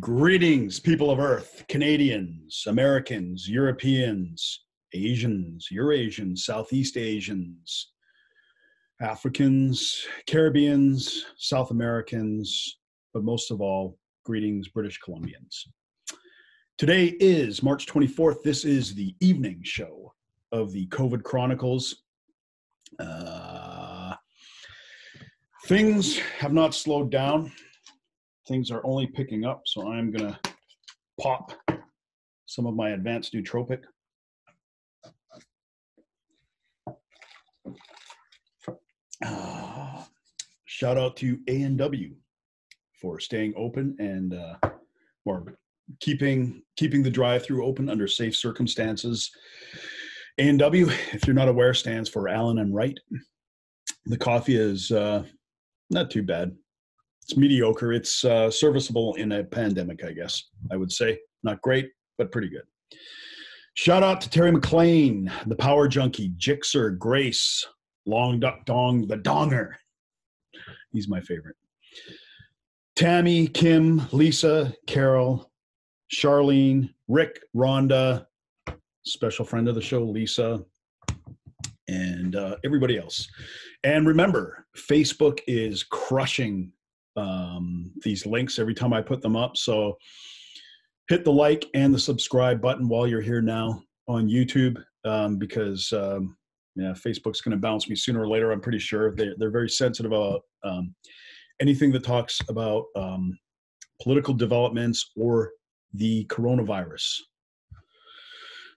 Greetings, people of Earth, Canadians, Americans, Europeans, Asians, Eurasians, Southeast Asians, Africans, Caribbeans, South Americans, but most of all, greetings, British Columbians. Today is March 24th. This is the evening show of the COVID Chronicles. Things have not slowed down. Things are only picking up, so I'm going to pop some of my advanced nootropic. Shout out to A&W for staying open and or keeping the drive-through open under safe circumstances. A&W, if you're not aware, stands for Allen and Wright. The coffee is not too bad. It's mediocre. It's serviceable in a pandemic, I guess, I would say. Not great, but pretty good. Shout out to Terry McLean, the Power Junkie, Jixer, Grace, Long Duck Dong, the Donger. He's my favorite. Tammy, Kim, Lisa, Carol, Charlene, Rick, Rhonda, special friend of the show, Lisa, and everybody else. And remember, Facebook is crushing these links every time I put them up. So hit the like and the subscribe button while you're here now on YouTube, because Facebook's going to bounce me sooner or later. I'm pretty sure they're very sensitive about anything that talks about political developments or the coronavirus.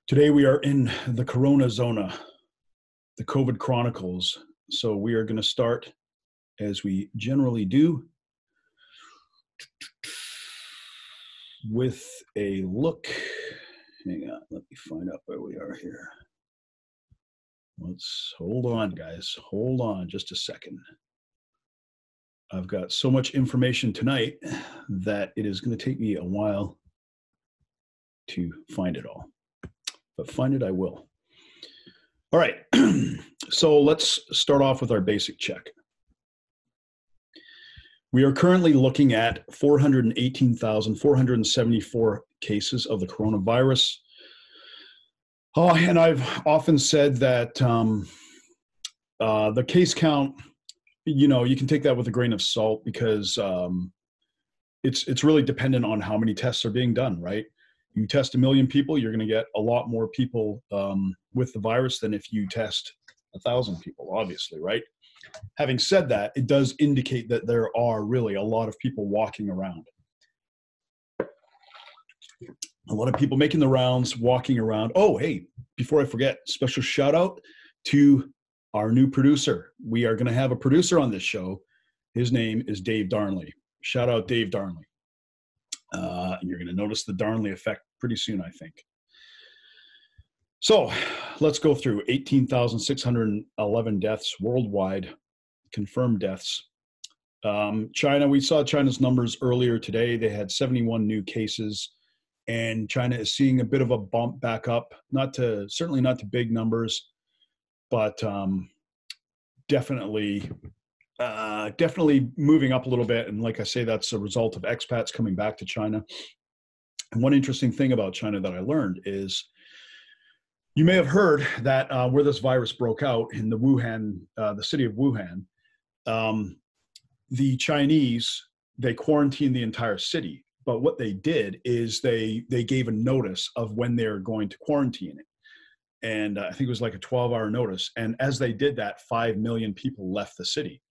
Today we are in the Corona Zona, the COVID Chronicles. So we are going to start, as we generally do, with a look. Hang on, let me find out where we are here. Let's hold on, guys. Hold on just a second. I've got so much information tonight that it is going to take me a while to find it all. But find it I will. All right. So let's start off with our basic check. We are currently looking at 418,474 cases of the coronavirus. Oh, and I've often said that the case count, you can take that with a grain of salt, because it's really dependent on how many tests are being done, right? You test 1 million people, you're going to get a lot more people with the virus than if you test 1,000 people, obviously, right? Having said that, it does indicate that there are really a lot of people walking around. A lot of people making the rounds, walking around. Oh, hey, before I forget, special shout out to our new producer. We are going to have a producer on this show. His name is Dave Darnley. Shout out Dave Darnley. You're going to notice the Darnley effect pretty soon, I think. So let's go through 18,611 deaths worldwide, confirmed deaths. China, we saw China's numbers earlier today. They had 71 new cases, and China is seeing a bit of a bump back up, certainly not to big numbers, but definitely moving up a little bit. And like I say, that's a result of expats coming back to China. And one interesting thing about China that I learned is, you may have heard that where this virus broke out in the city of Wuhan, the Chinese, they quarantined the entire city. But what they did is they gave a notice of when they're going to quarantine it. And I think it was like a 12-hour notice. And as they did that, 5 million people left the city.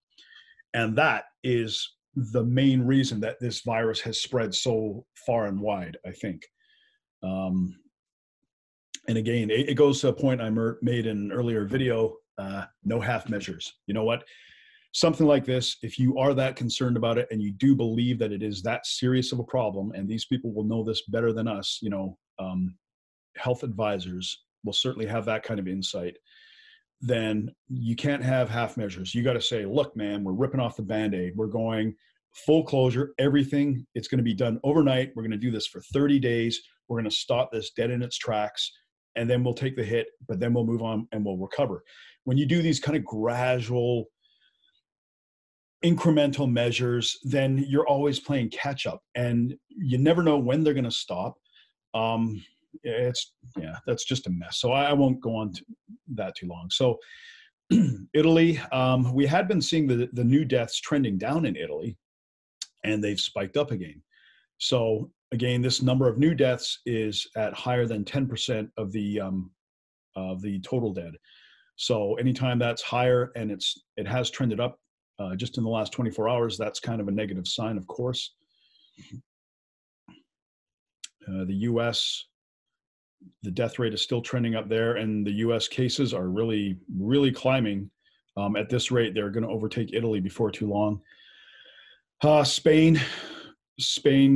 And that is the main reason that this virus has spread so far and wide, I think. And again, it goes to a point I made in an earlier video, no half measures. You know what? Something like this, if you are that concerned about it and you do believe that it is that serious of a problem, and these people will know this better than us, health advisors will certainly have that kind of insight, then you can't have half measures. You got to say, look, man, we're ripping off the Band-Aid. We're going full closure, everything. It's going to be done overnight. We're going to do this for 30 days. We're going to stop this dead in its tracks. And then we'll take the hit, but then we'll move on and we'll recover. When you do these kind of gradual incremental measures, then you're always playing catch up, and you never know when they're going to stop. It's that's just a mess. So I won't go on to that too long. So Italy, we had been seeing the new deaths trending down in Italy, and they've spiked up again. So again, this number of new deaths is at higher than 10% of the total dead. So anytime that's higher, and it has trended up just in the last 24 hours, that's kind of a negative sign, of course. The U.S., the death rate is still trending up there, and the U.S. cases are really, really climbing. At this rate, they're going to overtake Italy before too long. Spain,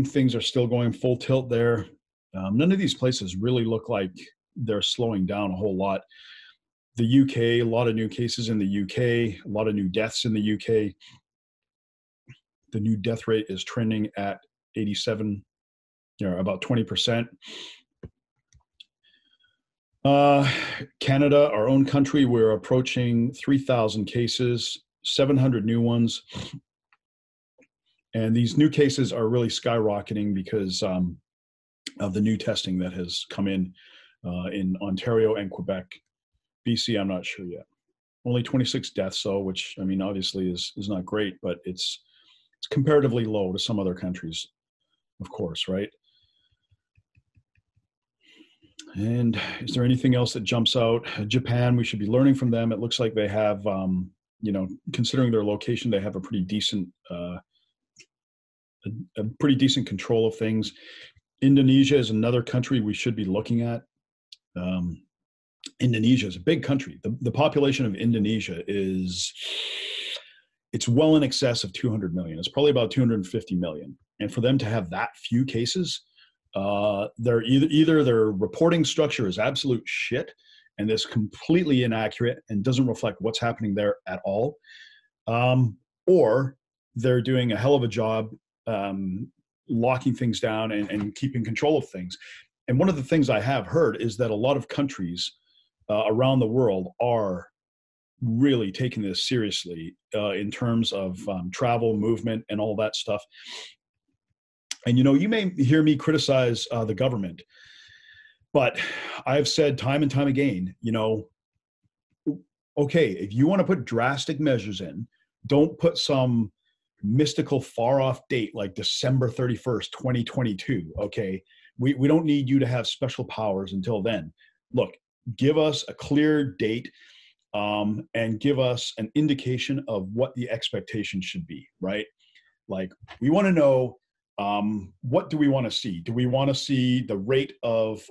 things are still going full tilt there. None of these places really look like they're slowing down a whole lot. The UK, a lot of new cases in the UK, a lot of new deaths in the UK. The new death rate is trending at 87, about 20%. Canada, our own country, we're approaching 3,000 cases, 700 new ones. And these new cases are really skyrocketing because of the new testing that has come in Ontario and Quebec. BC, I'm not sure yet. Only 26 deaths, though, which, I mean, obviously is not great, but it's comparatively low to some other countries, of course, right? And is there anything else that jumps out? Japan, we should be learning from them. It looks like they have, considering their location, they have a pretty decent control of things. Indonesia is another country we should be looking at. Indonesia is a big country. The population of Indonesia it's well in excess of 200 million. It's probably about 250 million. And for them to have that few cases, they're either their reporting structure is absolute shit and is completely inaccurate and doesn't reflect what's happening there at all, or they're doing a hell of a job locking things down and keeping control of things. And one of the things I have heard is that a lot of countries around the world are really taking this seriously in terms of travel, movement, and all that stuff. And, you may hear me criticize the government, but I've said time and time again, okay, if you want to put drastic measures in, don't put some mystical far off date like December 31st, 2022. Okay. We don't need you to have special powers until then. Look, give us a clear date and give us an indication of what the expectation should be, right? Like, we want to know, what do we want to see? Do we want to see the rate of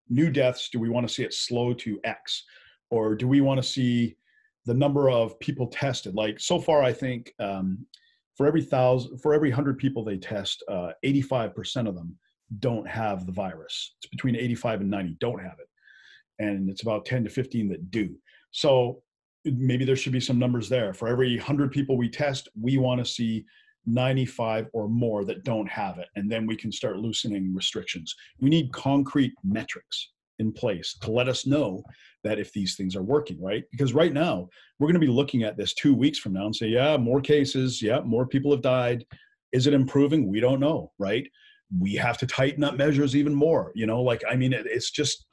new deaths? Do we want to see it slow to X? Or do we want to see the number of people tested? Like, so far, I think for every 100 people they test, 85% of them don't have the virus. It's between 85 and 90 don't have it. And it's about 10 to 15 that do. So maybe there should be some numbers there. For every 100 people we test, we want to see 95 or more that don't have it. And then we can start loosening restrictions. We need concrete metrics in place to let us know that if these things are working, right? Because right now, we're going to be looking at this 2 weeks from now and say, yeah, more cases. Yeah, more people have died. Is it improving? We don't know, right? We have to tighten up measures even more. It's just,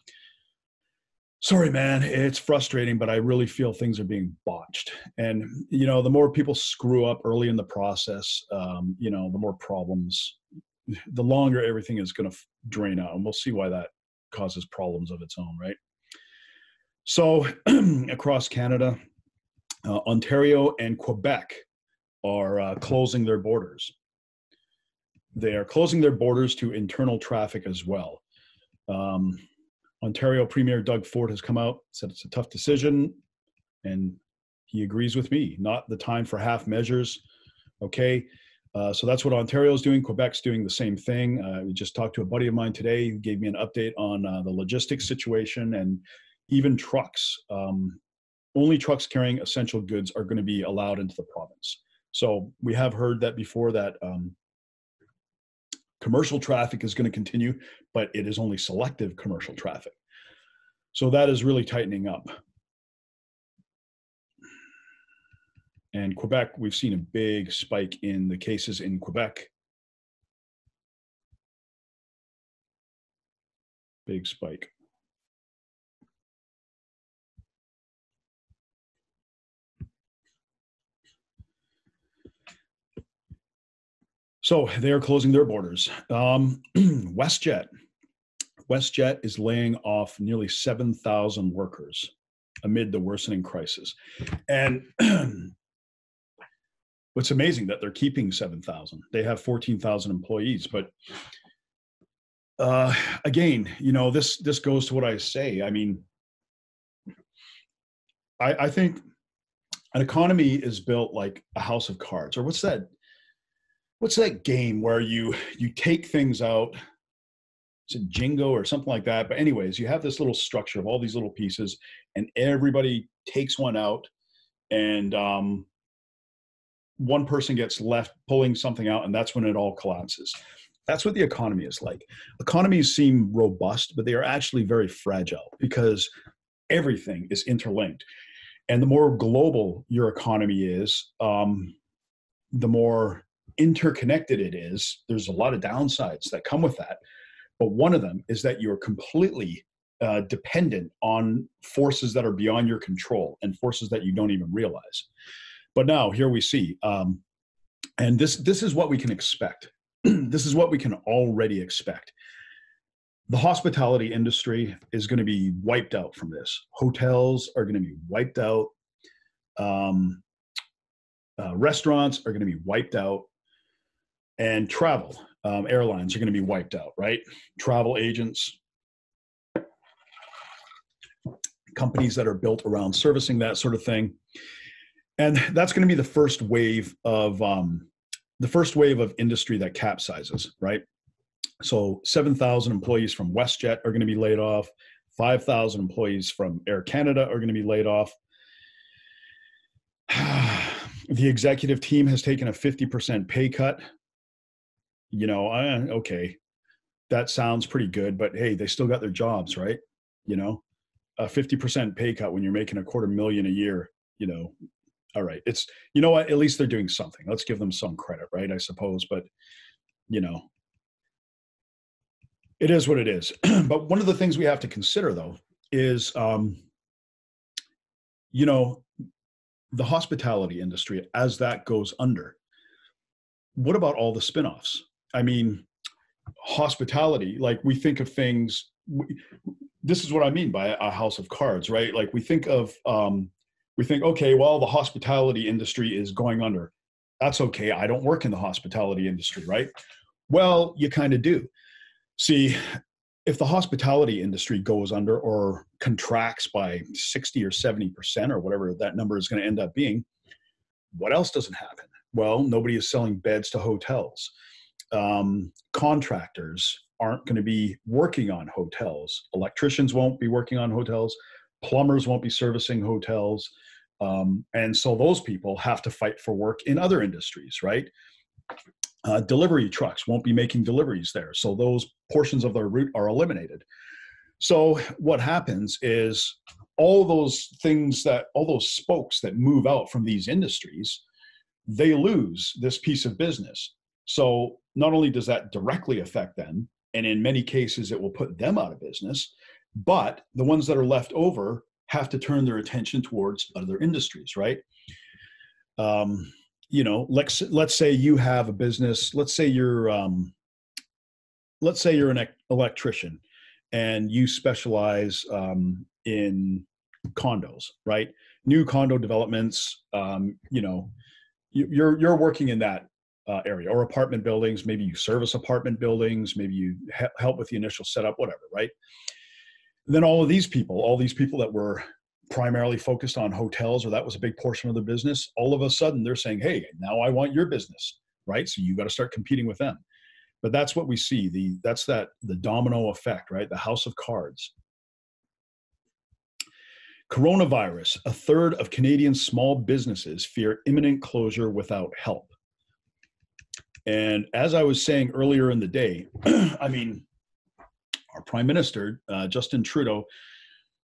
sorry, man, it's frustrating, but I really feel things are being botched. And, the more people screw up early in the process, the more problems, the longer everything is going to drain out. And we'll see why that causes problems of its own, right? So across Canada, Ontario and Quebec are closing their borders. They are closing their borders to internal traffic as well. Ontario Premier Doug Ford has come out, said it's a tough decision, and he agrees with me. Not the time for half measures. Okay, so that's what Ontario is doing. Quebec's doing the same thing. We just talked to a buddy of mine today who gave me an update on the logistics situation, and even trucks. Only trucks carrying essential goods are going to be allowed into the province. So we have heard that before, that commercial traffic is going to continue, but it is only selective commercial traffic. So that is really tightening up. And Quebec, we've seen a big spike in the cases in Quebec. Big spike. So they are closing their borders. WestJet is laying off nearly 7,000 workers amid the worsening crisis. And what's amazing that they're keeping 7,000. They have 14,000 employees, but again, this goes to what I say. I mean, I think an economy is built like a house of cards, or what's that game where you take things out? It's a Jingo or something like that. But anyways, you have this little structure of all these little pieces, and everybody takes one out, and one person gets left pulling something out, and that's when it all collapses. That's what the economy is like. Economies seem robust, but they are actually very fragile because everything is interlinked. And the more global your economy is, the more interconnected it is. There's a lot of downsides that come with that. But one of them is that you're completely dependent on forces that are beyond your control and forces that you don't even realize. But now here we see, and this is what we can expect. This is what we can already expect. The hospitality industry is going to be wiped out from this. Hotels are going to be wiped out. Restaurants are going to be wiped out. And travel, airlines are going to be wiped out, right? Travel agents, companies that are built around servicing that sort of thing. And that's going to be the first wave of industry that capsizes, right? So 7,000 employees from WestJet are going to be laid off. 5,000 employees from Air Canada are going to be laid off. The executive team has taken a 50% pay cut. Okay, that sounds pretty good, but hey, they still got their jobs, right? A 50% pay cut when you're making $250,000 a year, all right. It's, what, at least they're doing something. Let's give them some credit, right? I suppose, but it is what it is. But one of the things we have to consider, though, is, the hospitality industry, as that goes under, what about all the spinoffs? I mean, hospitality, like we think of things, this is what I mean by a house of cards, right? Like we think, okay, well, the hospitality industry is going under. That's okay. I don't work in the hospitality industry, right? Well, you kind of do. See, if the hospitality industry goes under or contracts by 60 or 70% or whatever that number is going to end up being, what else doesn't happen? Well, nobody is selling beds to hotels. Contractors aren't going to be working on hotels. Electricians won't be working on hotels. Plumbers won't be servicing hotels. And so those people have to fight for work in other industries, right? Delivery trucks won't be making deliveries there. So those portions of their route are eliminated. So what happens is all those spokes that move out from these industries, they lose this piece of business. So not only does that directly affect them, and in many cases it will put them out of business, but the ones that are left over have to turn their attention towards other industries, right? Let's say you have a business. Let's say you're an electrician, and you specialize in condos, right? New condo developments. You're working in that area, or apartment buildings. Maybe you service apartment buildings. Maybe you help with the initial setup, whatever, right? Then all these people that were primarily focused on hotels, or that was a big portion of the business, all of a sudden they're saying, hey, now I want your business, right? So you got to start competing with them. But that's what we see. The domino effect, right? The house of cards. Coronavirus, a third of Canadian small businesses fear imminent closure without help. And as I was saying earlier in the day, I mean, our Prime Minister, Justin Trudeau,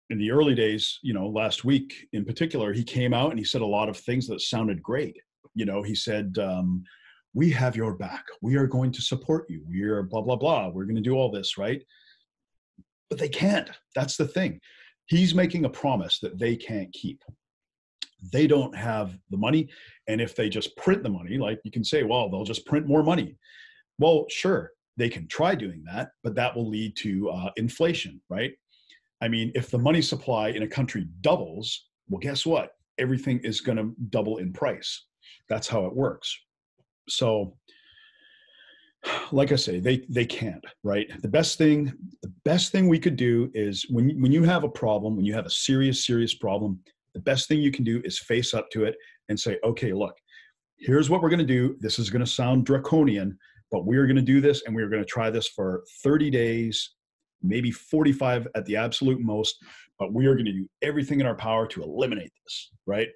in the early days, last week in particular, he came out and he said a lot of things that sounded great. He said, we have your back. We are going to support you. We are blah, blah, blah. We're going to do all this, right? But they can't. That's the thing. He's making a promise that they can't keep. They don't have the money. And if they just print the money, like you can say, well, they'll just print more money. Well, sure, they can try doing that, but that will lead to inflation, right? I mean, if the money supply in a country doubles, well, guess what? Everything is going to double in price. That's how it works. So, like I say, they can't, right? The best thing we could do is when you have a problem, when you have a serious problem, the best thing you can do is face up to it and say, okay, look, here's what we're going to do. This is going to sound draconian, but we are going to do this, and we are going to try this for 30 days, maybe 45 at the absolute most, but we are going to do everything in our power to eliminate this, right?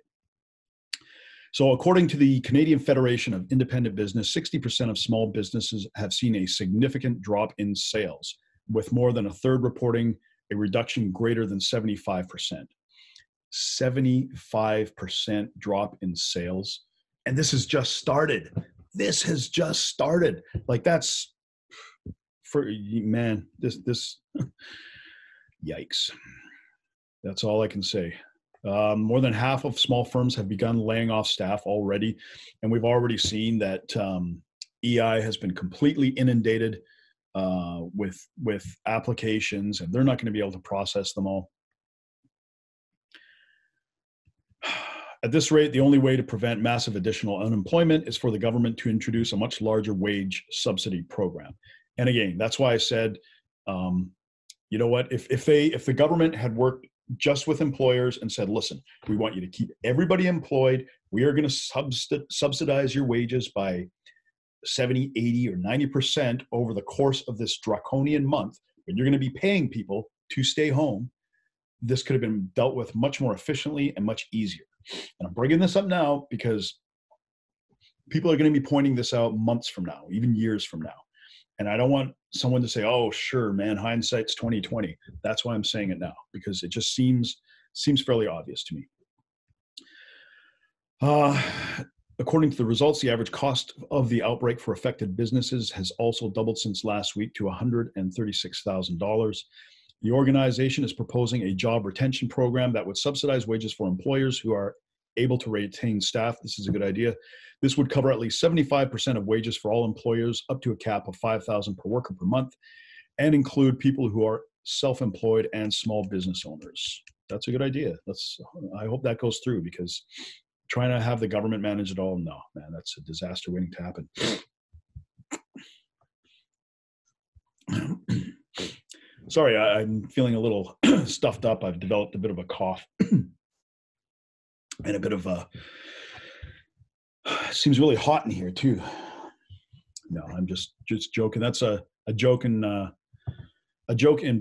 So according to the Canadian Federation of Independent Business, 60% of small businesses have seen a significant drop in sales, with more than a third reporting a reduction greater than 75%. 75% drop in sales. And this has just started. This has just started. Like, that's for, man, this yikes. That's all I can say. More than half of small firms have begun laying off staff already. And we've already seen that EI has been completely inundated with applications, and they're not going to be able to process them all. At this rate, the only way to prevent massive additional unemployment is for the government to introduce a much larger wage subsidy program. And again, that's why I said, you know what, if the government had worked just with employers and said, listen, we want you to keep everybody employed. We are going to subsidize your wages by 70, 80, or 90% over the course of this draconian month, but you're going to be paying people to stay home. This could have been dealt with much more efficiently and much easier. And I'm bringing this up now because people are going to be pointing this out months from now, even years from now. And I don't want someone to say, oh, sure, man, hindsight's 2020. That's why I'm saying it now, because it just seems fairly obvious to me. According to the results, the average cost of the outbreak for affected businesses has also doubled since last week to $136,000. The organization is proposing a job retention program that would subsidize wages for employers who are able to retain staff. This is a good idea. This would cover at least 75% of wages for all employers up to a cap of $5,000 per worker per month, and include people who are self-employed and small business owners. That's a good idea. I hope that goes through, because trying to have the government manage it all, no, man, that's a disaster waiting to happen. Sorry, I'm feeling a little stuffed up. I've developed a bit of a cough and a bit of a, seems really hot in here too. No, I'm just joking. That's a joke in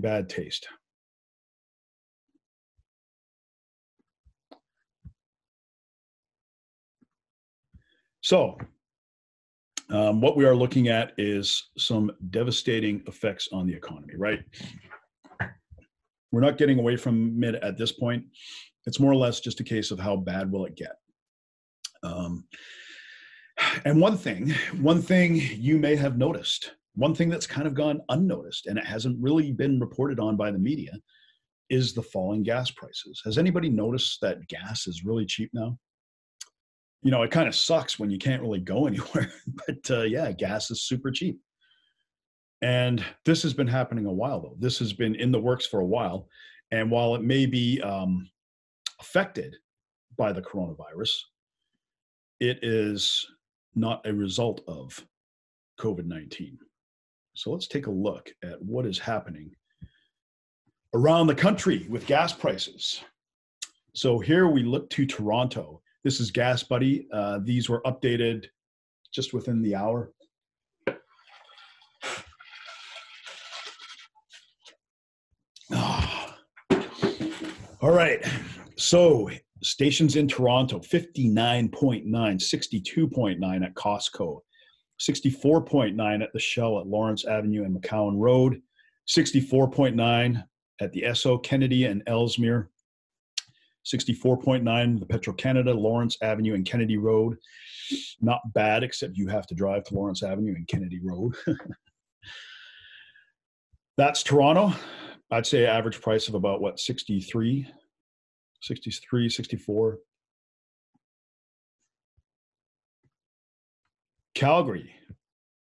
bad taste. So what we are looking at is some devastating effects on the economy, right? We're not getting away from it at this point. It's more or less just a case of how bad will it get. And one thing you may have noticed, one thing that's kind of gone unnoticed, and it hasn't really been reported on by the media, is the falling gas prices. Has anybody noticed that gas is really cheap now? You know, it kind of sucks when you can't really go anywhere, but yeah, gas is super cheap. And this has been happening a while, though. This has been in the works for a while. And while it may be affected by the coronavirus, it is not a result of COVID-19. So let's take a look at what is happening around the country with gas prices. So here we look to Toronto. This is Gas Buddy. These were updated just within the hour. All right. So stations in Toronto, 59.9, 62.9 at Costco, 64.9 at the Shell at Lawrence Avenue and McCowan Road, 64.9 at the Esso, Kennedy, and Ellesmere. 64.9, the Petro-Canada, Lawrence Avenue and Kennedy Road. Not bad, except you have to drive to Lawrence Avenue and Kennedy Road. That's Toronto. I'd say average price of about, what, 63, 64. Calgary,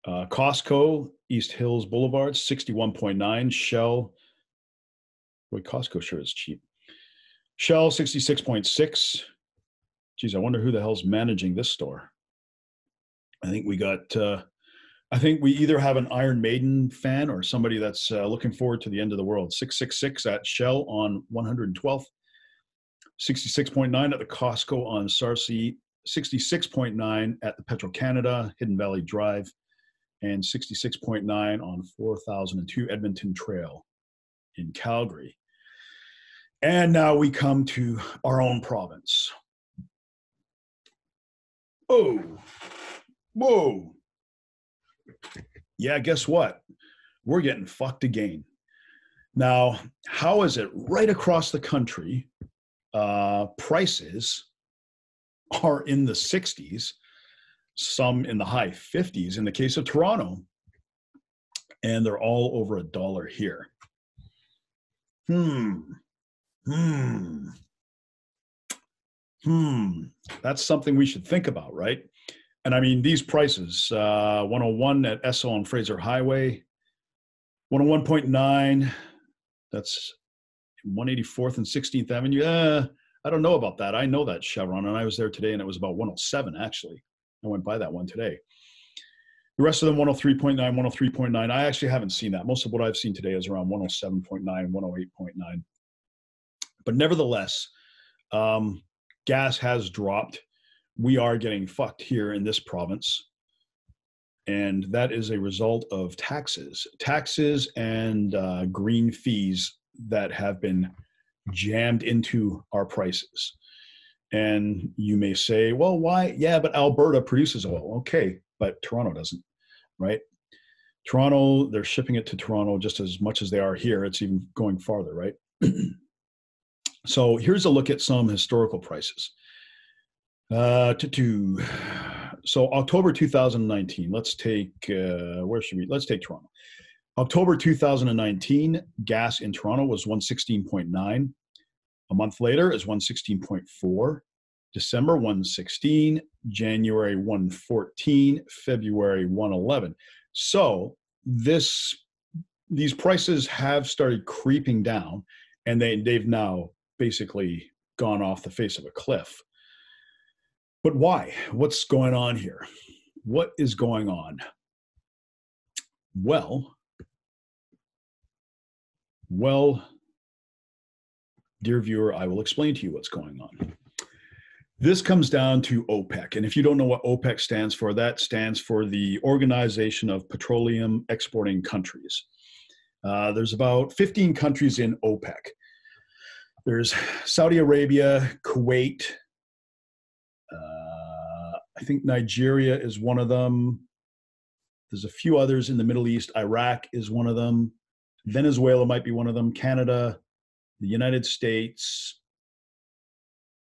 Costco, East Hills Boulevard, 61.9. Shell, boy, Costco sure is cheap. Shell, 66.6. Geez, I wonder who the hell's managing this store. I think we got, I think we either have an Iron Maiden fan or somebody that's looking forward to the end of the world. 666 at Shell on 112th. 66.9 at the Costco on Sarcee. 66.9 at the Petro-Canada, Hidden Valley Drive. And 66.9 on 4002 Edmonton Trail in Calgary. And now we come to our own province. Oh, whoa. Yeah, guess what? We're getting fucked again. Now, how is it right across the country, prices are in the 60s, some in the high 50s in the case of Toronto, and they're all over $1 here. That's something we should think about, right? And I mean, these prices, 101 at Esso on Fraser Highway, 101.9, that's 184th and 16th Avenue. I don't know about that. I know that Chevron, and I was there today, and it was about 107, actually. I went by that one today. The rest of them, 103.9, 103.9. I actually haven't seen that. Most of what I've seen today is around 107.9, 108.9. But nevertheless, gas has dropped. We are getting fucked here in this province. And that is a result of taxes and green fees that have been jammed into our prices. And you may say, well, why? Yeah, but Alberta produces oil. Okay, but Toronto doesn't, right? Toronto, they're shipping it to Toronto just as much as they are here. It's even going farther, right? So here's a look at some historical prices. So October 2019, let's take, let's take Toronto. October 2019, gas in Toronto was 116.9. A month later is 116.4. December 116, January 114, February 111. So these prices have started creeping down, and they've now basically gone off the face of a cliff. But why? What's going on here? What is going on? Well, dear viewer, I will explain to you what's going on. This comes down to OPEC. And if you don't know what OPEC stands for, that stands for the Organization of Petroleum Exporting Countries. There's about 15 countries in OPEC. There's Saudi Arabia, Kuwait, I think Nigeria is one of them. There's a few others in the Middle East. Iraq is one of them. Venezuela might be one of them. Canada, the United States,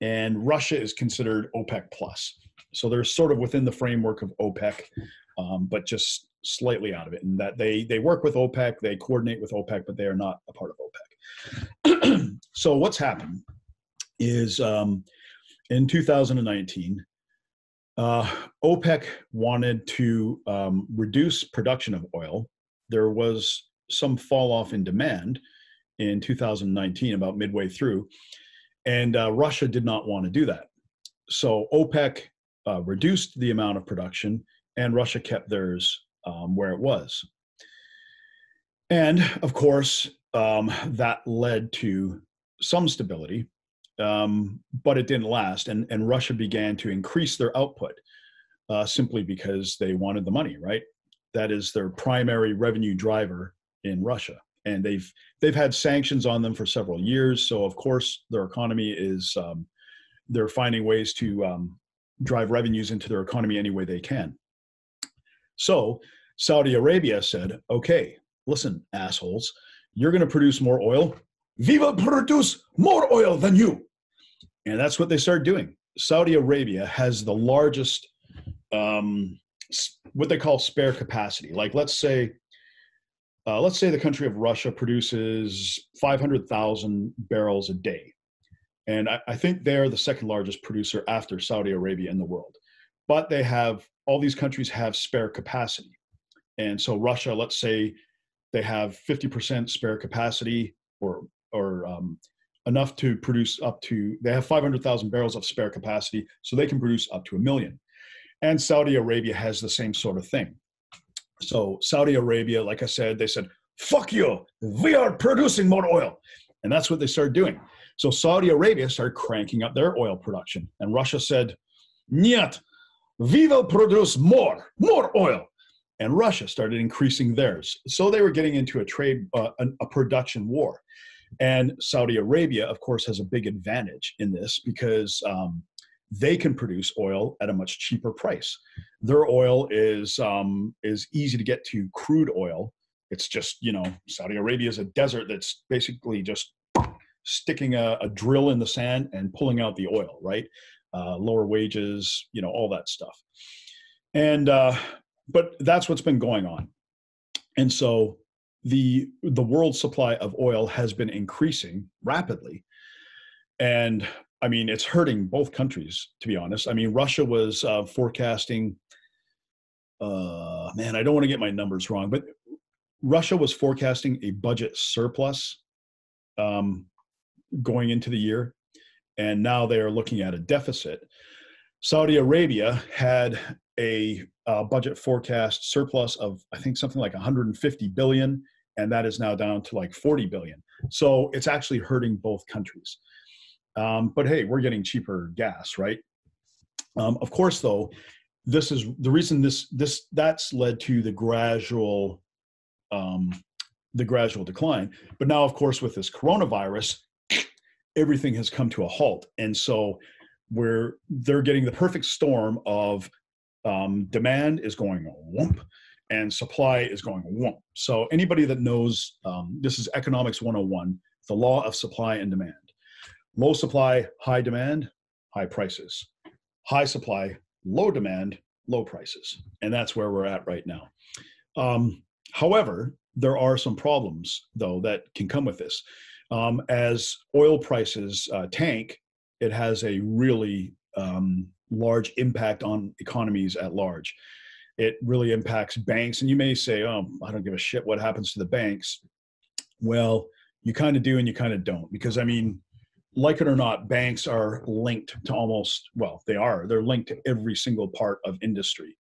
and Russia is considered OPEC plus. So they're sort of within the framework of OPEC, but just slightly out of it. And that they work with OPEC, they coordinate with OPEC, but they are not a part of OPEC. So what's happened is in 2019, OPEC wanted to reduce production of oil. There was some fall off in demand in 2019, about midway through, and Russia did not want to do that. So OPEC reduced the amount of production, and Russia kept theirs where it was. And of course, that led to some stability, but it didn't last. And Russia began to increase their output simply because they wanted the money, right? That is their primary revenue driver in Russia. And they've had sanctions on them for several years. So of course their economy is, they're finding ways to drive revenues into their economy any way they can. So Saudi Arabia said, okay, listen, assholes, you're going to produce more oil. we will produce more oil than you. And that's what they started doing. Saudi Arabia has the largest, what they call spare capacity. Like, let's say the country of Russia produces 500,000 barrels a day. And I think they're the second largest producer after Saudi Arabia in the world. But all these countries have spare capacity. And so Russia, let's say they have 50% spare capacity, or enough to produce they have 500,000 barrels of spare capacity, so they can produce up to 1 million. And Saudi Arabia has the same sort of thing. So Saudi Arabia, like I said, they said, fuck you, we are producing more oil. And that's what they started doing. So Saudi Arabia started cranking up their oil production. And Russia said, niet, we will produce more oil. And Russia started increasing theirs. So they were getting into a production war. And Saudi Arabia, of course, has a big advantage in this because they can produce oil at a much cheaper price. Their oil is easy to get to crude oil. It's just, Saudi Arabia is a desert that's basically just sticking a drill in the sand and pulling out the oil, right? Lower wages, all that stuff. And but that's what's been going on. And so the world supply of oil has been increasing rapidly. And I mean, it's hurting both countries, to be honest. I mean, Russia was forecasting, man, I don't want to get my numbers wrong, but Russia was forecasting a budget surplus going into the year. And now they are looking at a deficit. Saudi Arabia had a budget forecast surplus of, I think, something like 150 billion, and that is now down to like 40 billion. So it's actually hurting both countries. But hey, we're getting cheaper gas, right? Of course, though, this is the reason that's led to the gradual decline. But now, of course, with this coronavirus, everything has come to a halt, and so they're getting the perfect storm of demand is going whoomp and supply is going whoomp. So anybody that knows, this is economics 101, the law of supply and demand. Low supply, high demand, high prices. High supply, low demand, low prices. And that's where we're at right now. However, there are some problems, though, that can come with this. As oil prices tank, it has a really large impact on economies at large. It really impacts banks. And you may say, oh, I don't give a shit what happens to the banks. Well, you kind of do and you kind of don't. Because, I mean, like it or not, banks are linked to they're linked to every single part of industry.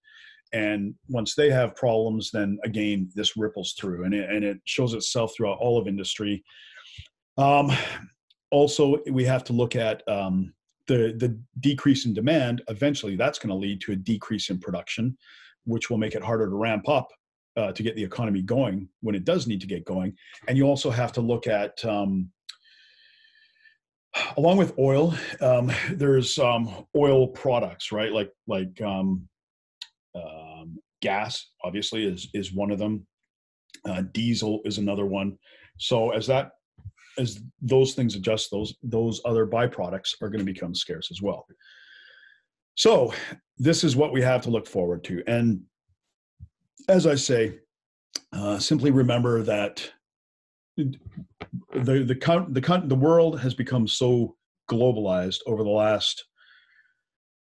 And once they have problems, then again, this ripples through and it shows itself throughout all of industry. Also, we have to look at the decrease in demand. Eventually, that's going to lead to a decrease in production, which will make it harder to ramp up to get the economy going when it does need to get going. And you also have to look at, along with oil, there's oil products, right? Like gas, obviously, is one of them. Diesel is another one. So as those things adjust, those other byproducts are going to become scarce as well. So this is what we have to look forward to. And as I say, simply remember that the world has become so globalized over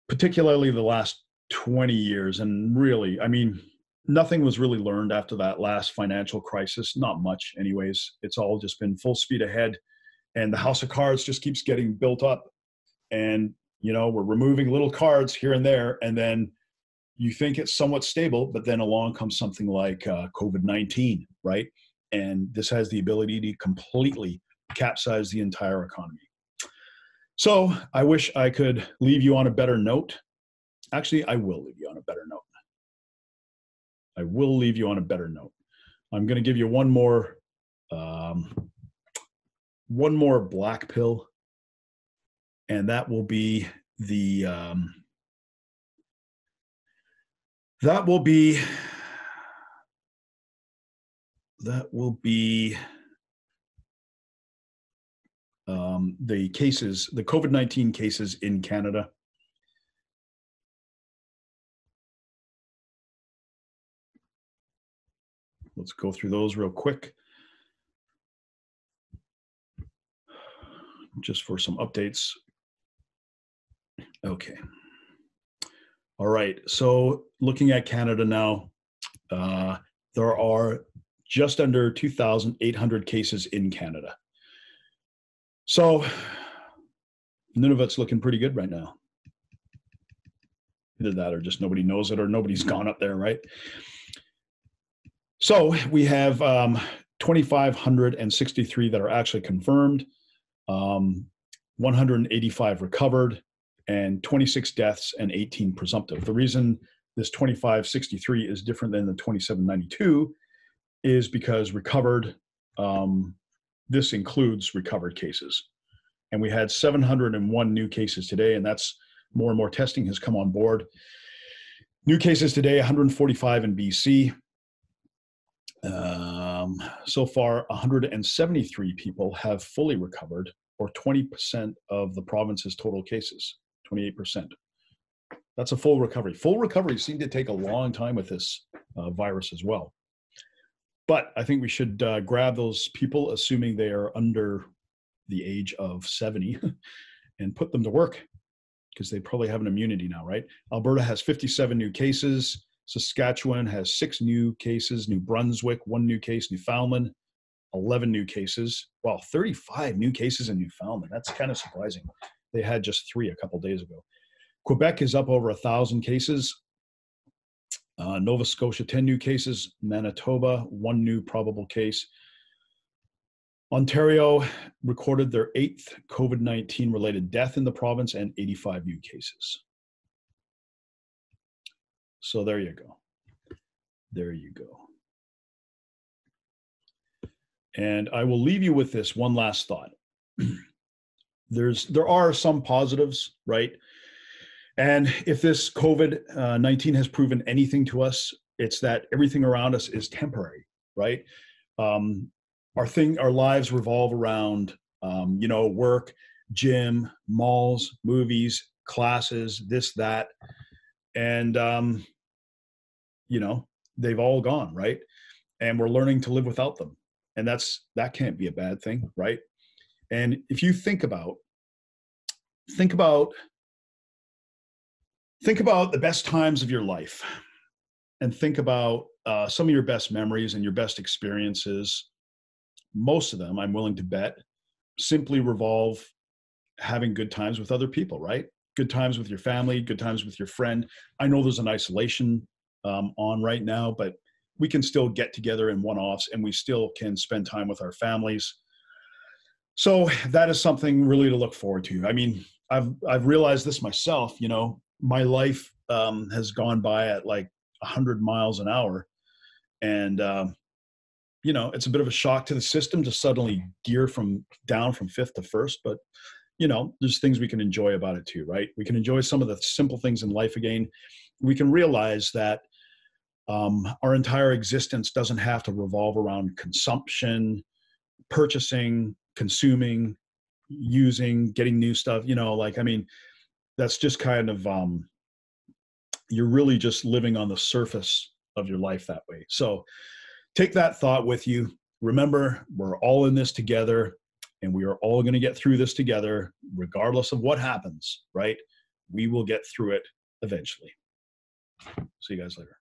particularly the last 20 years. And really, I mean, nothing was really learned after that last financial crisis. Not much anyways. It's all just been full speed ahead. And the house of cards just keeps getting built up. And, we're removing little cards here and there. And then you think it's somewhat stable, but then along comes something like COVID-19, right? And this has the ability to completely capsize the entire economy. So I wish I could leave you on a better note. Actually, I will leave you on a better note. I will leave you on a better note. I'm going to give you one more black pill, and that will be the cases, the COVID-19 cases in Canada. Let's go through those real quick, just for some updates. Okay. All right. So looking at Canada now, there are just under 2,800 cases in Canada. So Nunavut's looking pretty good right now. Either that or just nobody knows it or nobody's gone up there, right? So we have 2,563 that are actually confirmed, 185 recovered, and 26 deaths and 18 presumptive. The reason this 2,563 is different than the 2,792 is because recovered, this includes recovered cases. And we had 701 new cases today, and that's more and more testing has come on board. New cases today, 145 in BC. So far, 173 people have fully recovered, or 20% of the province's total cases, 28%. That's a full recovery. Full recovery seemed to take a long time with this virus as well. But I think we should grab those people, assuming they are under the age of 70, and put them to work, because they probably have an immunity now, right? Alberta has 57 new cases. Saskatchewan has 6 new cases. New Brunswick, 1 new case. Newfoundland, 11 new cases. Wow, 35 new cases in Newfoundland. That's kind of surprising. They had just 3 a couple days ago. Quebec is up over 1,000 cases. Nova Scotia, 10 new cases. Manitoba, 1 new probable case. Ontario recorded their 8th COVID-19 related death in the province and 85 new cases. So there you go. There you go. And I will leave you with this one last thought. There are some positives, right? And if this COVID-19 has proven anything to us, it's that everything around us is temporary, right? Our lives revolve around, work, gym, malls, movies, classes, this, that. And, they've all gone, right? And we're learning to live without them. And that can't be a bad thing, right? And if you think about the best times of your life, and think about some of your best memories and your best experiences. Most of them, I'm willing to bet, simply revolve having good times with other people, right? Good times with your family, good times with your friend. I know there's an isolation on right now, but we can still get together in one-offs, and we still can spend time with our families. So that is something really to look forward to. I mean, I've realized this myself. My life has gone by at like 100 miles an hour, and it's a bit of a shock to the system to suddenly gear down from 5th to 1st. But there's things we can enjoy about it too, right? We can enjoy some of the simple things in life again. We can realize that our entire existence doesn't have to revolve around consumption, purchasing, consuming, using, getting new stuff. That's just kind of you're really just living on the surface of your life that way. So take that thought with you. Remember, we're all in this together, and we are all going to get through this together, regardless of what happens, right? We will get through it eventually. See you guys later.